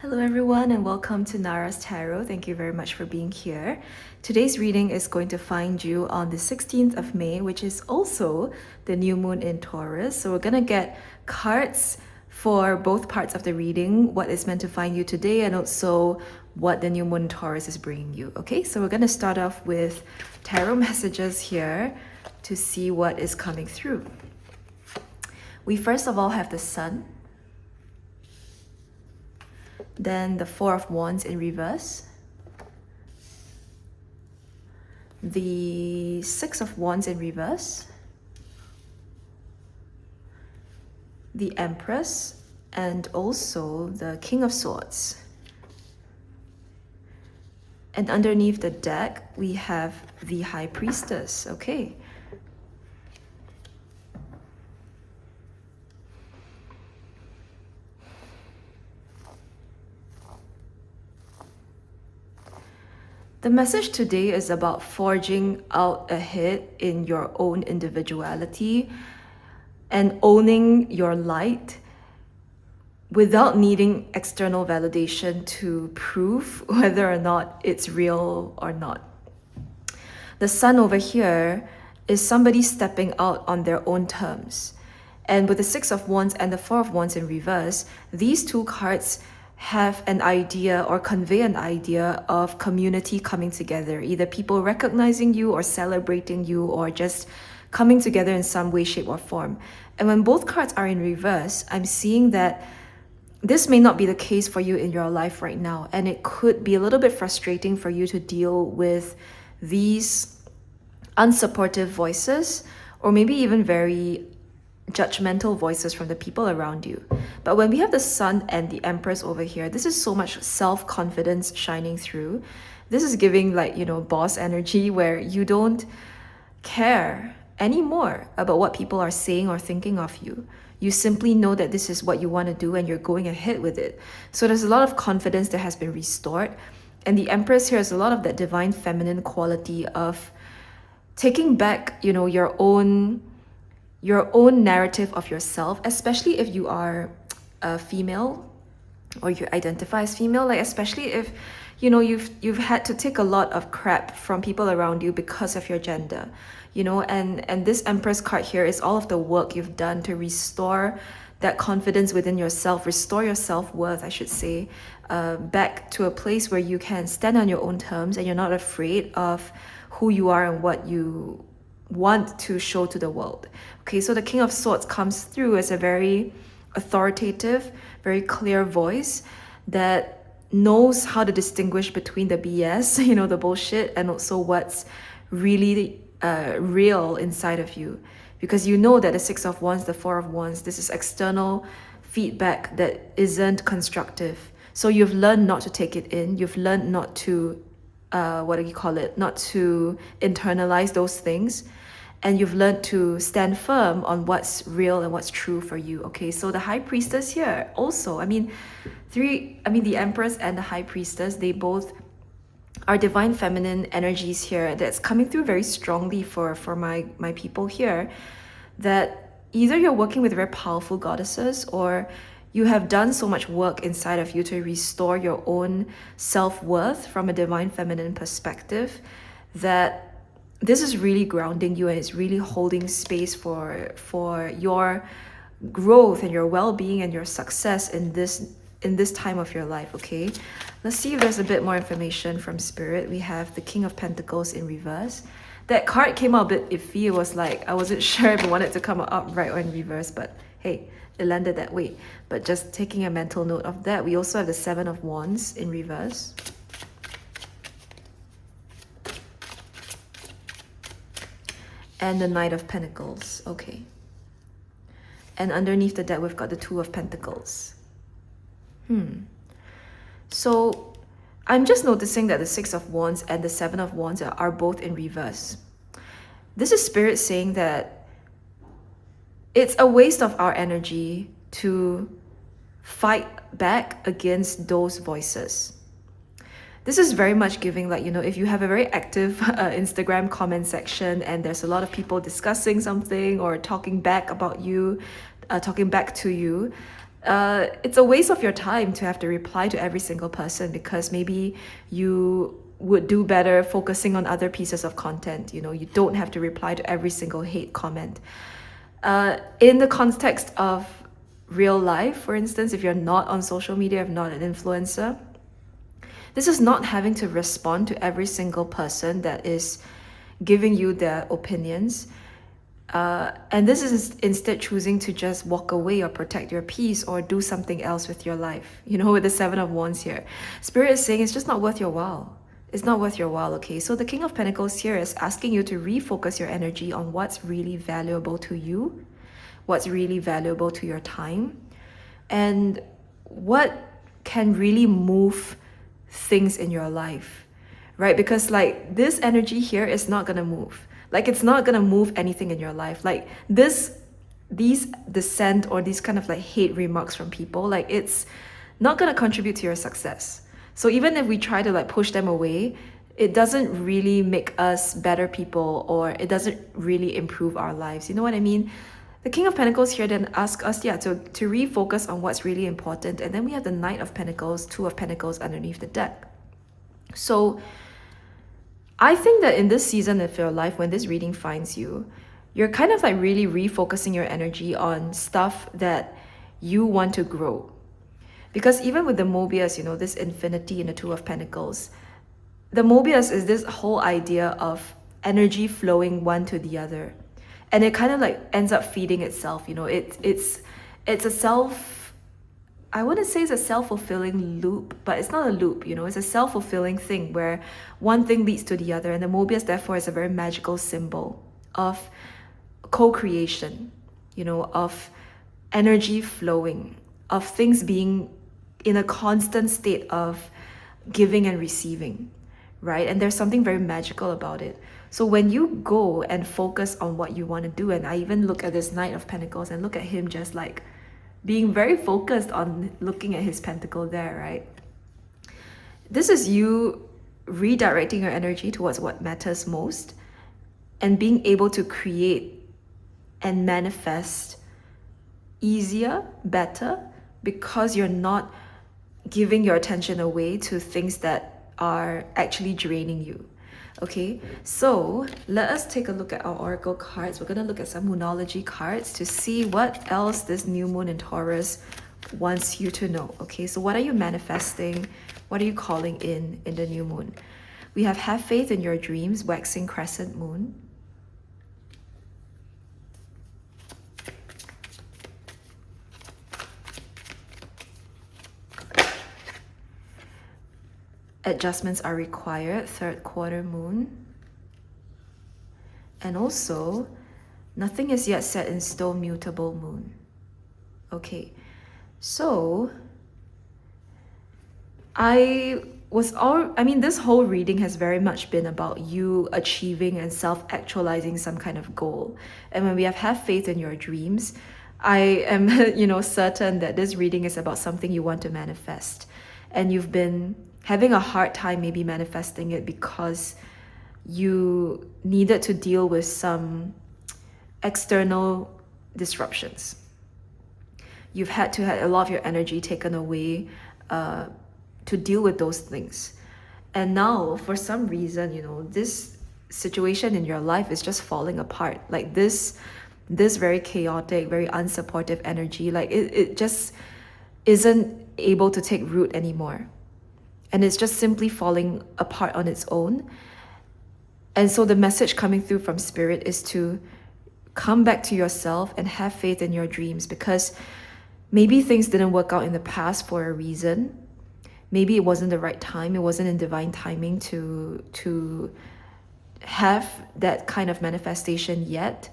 Hello everyone and welcome to Nara's Tarot. Thank you very much for being here. Today's reading is going to find you on the 16th of May, which is also the new moon in Taurus. So we're going to get cards for both parts of the reading, what is meant to find you today and also what the new moon in Taurus is bringing you. Okay, so we're going to start off with tarot messages here to see what is coming through. We first of all have the Sun. Then the Four of Wands in reverse. The Six of Wands in reverse. The Empress and also the King of Swords. And underneath the deck, we have the High Priestess. Okay. The message today is about forging out ahead in your own individuality and owning your light without needing external validation to prove whether or not it's real or not. The Sun over here is somebody stepping out on their own terms. And with the Six of Wands and the Four of Wands in reverse, these two cards have an idea or convey an idea of community coming together, either people recognizing you or celebrating you or just coming together in some way, shape or form. And when both cards are in reverse, I'm seeing that this may not be the case for you in your life right now, and it could be a little bit frustrating for you to deal with these unsupportive voices or maybe even very judgmental voices from the people around you. But when we have the Sun and the Empress over here, this is so much self-confidence shining through. This is giving boss energy where you don't care anymore about what people are saying or thinking of you. You simply know that this is what you want to do and you're going ahead with it. So there's a lot of confidence that has been restored. And the Empress here is a lot of that divine feminine quality of taking back, your own narrative of yourself, especially if you are a female or you identify as female, especially if you've had to take a lot of crap from people around you because of your gender, and this Empress card here is all of the work you've done to restore that confidence within yourself, restore your self-worth, I should say, back to a place where you can stand on your own terms and you're not afraid of who you are and what you want to show to the world. Okay, so the King of Swords comes through as a very authoritative, very clear voice that knows how to distinguish between the BS, the bullshit, and also what's really real inside of you. Because you know that the Six of Wands, the Four of Wands, this is external feedback that isn't constructive. So you've learned not to take it in. You've learned not to not to internalize those things, and you've learned to stand firm on what's real and what's true for you. Okay, so the High Priestess here also, the Empress and the High Priestess, they both are divine feminine energies here that's coming through very strongly for my people here, that either you're working with very powerful goddesses or you have done so much work inside of you to restore your own self-worth from a divine feminine perspective that this is really grounding you and it's really holding space for your growth and your well-being and your success in this time of your life. Okay, let's see if there's a bit more information from Spirit. We have the King of Pentacles in reverse. That card came out a bit iffy. It was I wasn't sure if I wanted to come up right or in reverse, but hey, it landed that way. But just taking a mental note of that. We also have the Seven of Wands in reverse. And the Knight of Pentacles. Okay. And underneath the deck, we've got the Two of Pentacles. So I'm just noticing that the Six of Wands and the Seven of Wands are both in reverse. This is Spirit saying that it's a waste of our energy to fight back against those voices. This is very much giving if you have a very active Instagram comment section and there's a lot of people discussing something or talking back about you, talking back to you, It's a waste of your time to have to reply to every single person, because maybe you would do better focusing on other pieces of content. You know, you don't have to reply to every single hate comment. In the context of real life, for instance, if you're not on social media, if not an influencer, this is not having to respond to every single person that is giving you their opinions. And this is instead choosing to just walk away or protect your peace or do something else with your life. You know, with the Seven of Wands here, Spirit is saying it's just not worth your while. It's not worth your while, okay? So the King of Pentacles here is asking you to refocus your energy on what's really valuable to you, what's really valuable to your time, and what can really move things in your life, right? Because like this energy here is not gonna move. Like it's not gonna move anything in your life. Like these dissent or these kind of like hate remarks from people, like it's not gonna contribute to your success. So even if we try to like push them away, it doesn't really make us better people, or it doesn't really improve our lives. You know what I mean? The King of Pentacles here then asks us, to refocus on what's really important. And then we have the Knight of Pentacles, Two of Pentacles underneath the deck. So I think that in this season of your life, when this reading finds you, you're kind of like really refocusing your energy on stuff that you want to grow. Because even with the Mobius, you know, this infinity in the Two of Pentacles, the Mobius is this whole idea of energy flowing one to the other. And it kind of like ends up feeding itself, you know, it's a self, I wouldn't say it's a self-fulfilling loop, but it's not a loop, you know, it's a self-fulfilling thing where one thing leads to the other. And the Mobius therefore is a very magical symbol of co-creation, you know, of energy flowing, of things being in a constant state of giving and receiving, right? And there's something very magical about it. So when you go and focus on what you want to do, and I even look at this Knight of Pentacles and look at him just like being very focused on looking at his pentacle there, right? This is you redirecting your energy towards what matters most and being able to create and manifest easier, better, because you're not giving your attention away to things that are actually draining you. Okay, so let us take a look at our oracle cards. We're going to look at some moonology cards to see what else this new moon in Taurus wants you to know. Okay, so what are you manifesting? What are you calling in the new moon? We have faith in your dreams, waxing crescent moon. Adjustments are required, third quarter moon. And also, nothing is yet set in stone, mutable moon. Okay, so this whole reading has very much been about you achieving and self-actualizing some kind of goal. And when we have faith in your dreams, I am, you know, certain that this reading is about something you want to manifest. And you've been having a hard time maybe manifesting it because you needed to deal with some external disruptions. You've had to have a lot of your energy taken away to deal with those things. And now, for some reason, you know, this situation in your life is just falling apart. Like this very chaotic, very unsupportive energy, like it just isn't able to take root anymore. And it's just simply falling apart on its own. And so the message coming through from Spirit is to come back to yourself and have faith in your dreams, because maybe things didn't work out in the past for a reason. Maybe it wasn't the right time. It wasn't in divine timing to have that kind of manifestation yet.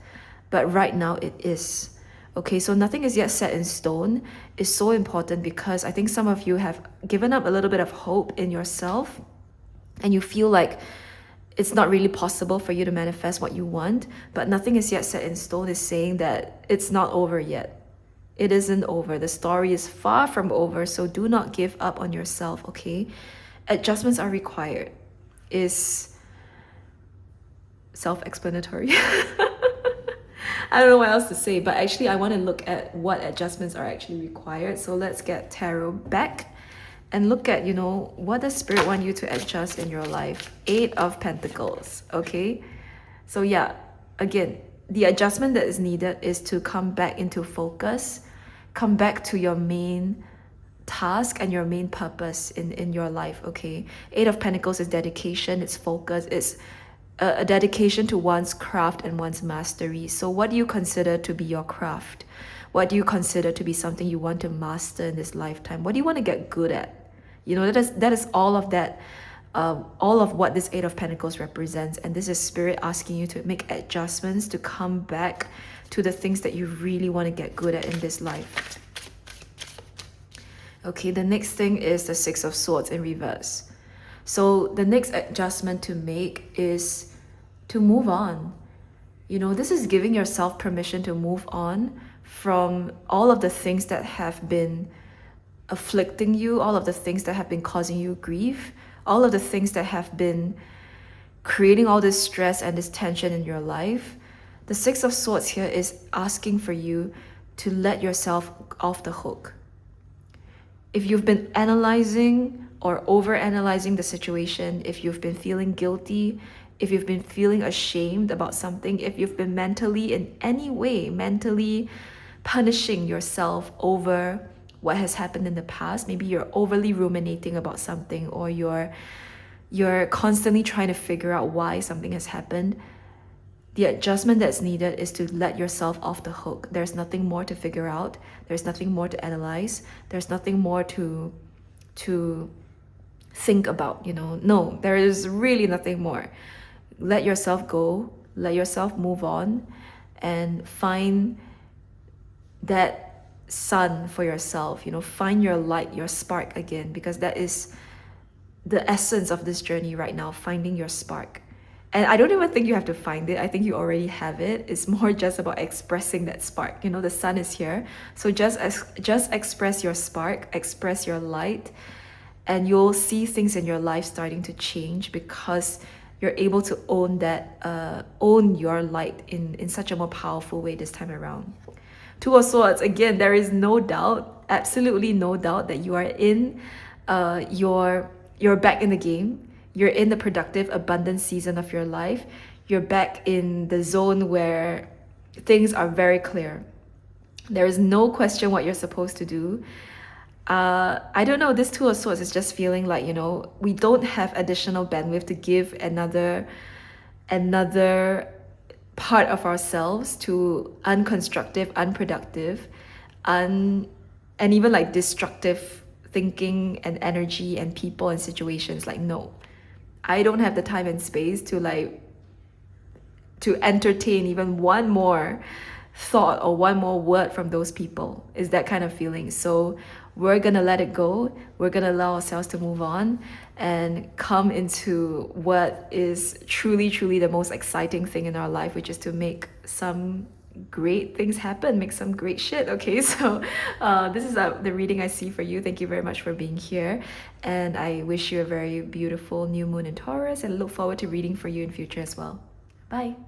But right now it is. Okay, so nothing is yet set in stone is so important, because I think some of you have given up a little bit of hope in yourself and you feel like it's not really possible for you to manifest what you want. But nothing is yet set in stone is saying that it's not over yet. It isn't over. The story is far from over, so do not give up on yourself, okay? Adjustments are required is self-explanatory. I don't know what else to say, but actually I want to look at what adjustments are actually required. So let's get tarot back and look at, what does spirit want you to adjust in your life? 8 of Pentacles, okay? So yeah, again, the adjustment that is needed is to come back into focus, come back to your main task and your main purpose in your life, okay? 8 of Pentacles is dedication, it's focus, it's a dedication to one's craft and one's mastery. So what do you consider to be your craft? What do you consider to be something you want to master in this lifetime? What do you want to get good at? That is all of that, all of what this 8 of Pentacles represents. And this is spirit asking you to make adjustments to come back to the things that you really want to get good at in this life. Okay, the next thing is the 6 of Swords in reverse. So the next adjustment to make is to move on. This is giving yourself permission to move on from all of the things that have been afflicting you, all of the things that have been causing you grief, all of the things that have been creating all this stress and this tension in your life. The 6 of Swords here is asking for you to let yourself off the hook. If you've been analyzing or over-analyzing the situation, if you've been feeling guilty, if you've been feeling ashamed about something, if you've been in any way mentally punishing yourself over what has happened in the past, maybe you're overly ruminating about something, or you're constantly trying to figure out why something has happened, the adjustment that's needed is to let yourself off the hook. There's nothing more to figure out. There's nothing more to analyze. There's nothing more to think about, No, there is really nothing more. Let yourself go. Let yourself move on and find that sun for yourself, find your light, your spark again, because that is the essence of this journey right now, finding your spark. And I don't even think you have to find it. I think you already have it. It's more just about expressing that spark. The sun is here. So just express your spark, express your light, and you'll see things in your life starting to change because you're able to own your light in such a more powerful way this time around. 2 of Swords, again, there is no doubt, absolutely no doubt that you are in you're back in the game. You're in the productive, abundant season of your life. You're back in the zone where things are very clear. There is no question what you're supposed to do. I don't know, this 2 of Swords is just feeling like, we don't have additional bandwidth to give another part of ourselves to unconstructive, unproductive, and even like destructive thinking and energy and people and situations. Like, no, I don't have the time and space to entertain even one more thought or one more word from those people. Is that kind of feeling. So we're gonna let it go. We're gonna allow ourselves to move on and come into what is truly, truly the most exciting thing in our life, which is to make some great things happen, make some great shit. Okay, so this is the reading I see for you. Thank you very much for being here, and I wish you a very beautiful new moon in Taurus, and look forward to reading for you in future as well. Bye.